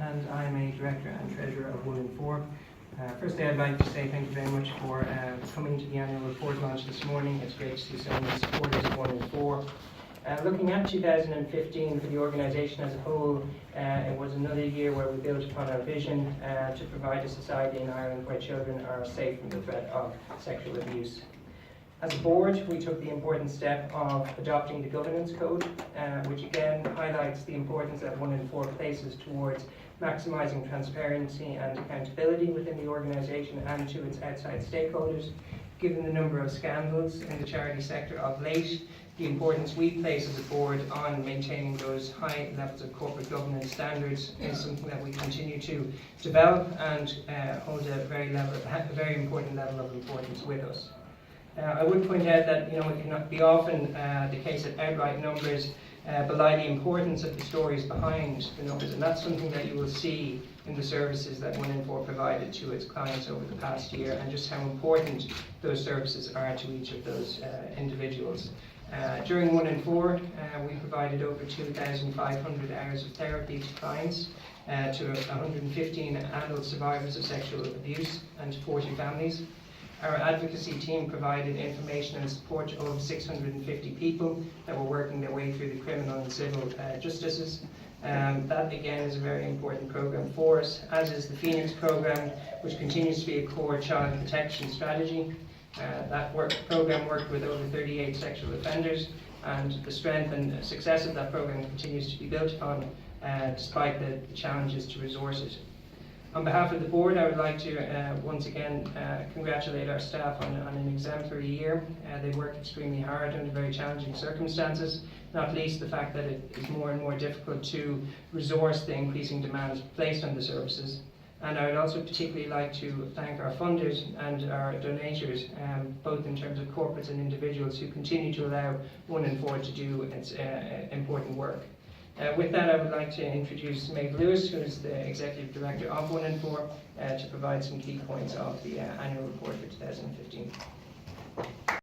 and I'm a Director and Treasurer of 1 in 4. Firstly, I'd like to say thank you very much for coming to the annual report launch this morning. It's great to see so many supporters of 1 in 4. Looking at 2015 for the organisation as a whole, it was another year where we built upon our vision to provide a society in Ireland where children are safe from the threat of sexual abuse. As a board, we took the important step of adopting the governance code, which again highlights the importance that 1 in 4 places towards maximising transparency and accountability within the organisation and to its outside stakeholders. Given the number of scandals in the charity sector of late, the importance we place as a board on maintaining those high levels of corporate governance standards is something that we continue to develop and hold a very important level of importance with us. I would point out that it cannot be often the case that outright numbers belie the importance of the stories behind the numbers, and that's something that you will see in the services that 1 in 4 provided to its clients over the past year, and just how important those services are to each of those individuals. During 1 in 4, we provided over 2,500 hours of therapy to clients, to 115 adult survivors of sexual abuse and 40 families. Our advocacy team provided information and support to over 650 people that were working their way through the criminal and civil justices. That again is a very important programme for us, as is the Phoenix programme, which continues to be a core child protection strategy. That programme worked with over 38 sexual offenders, and the strength and success of that programme continues to be built upon despite the challenges to resources. On behalf of the board, I would like to once again congratulate our staff on an exemplary year. They worked extremely hard under very challenging circumstances, not least the fact that it is more and more difficult to resource the increasing demands placed on the services. And I would also particularly like to thank our funders and our donators, both in terms of corporates and individuals who continue to allow 1 in 4 to do its important work. With that, I would like to introduce Maeve Lewis, who is the Executive Director of 1 in 4, to provide some key points of the annual report for 2015.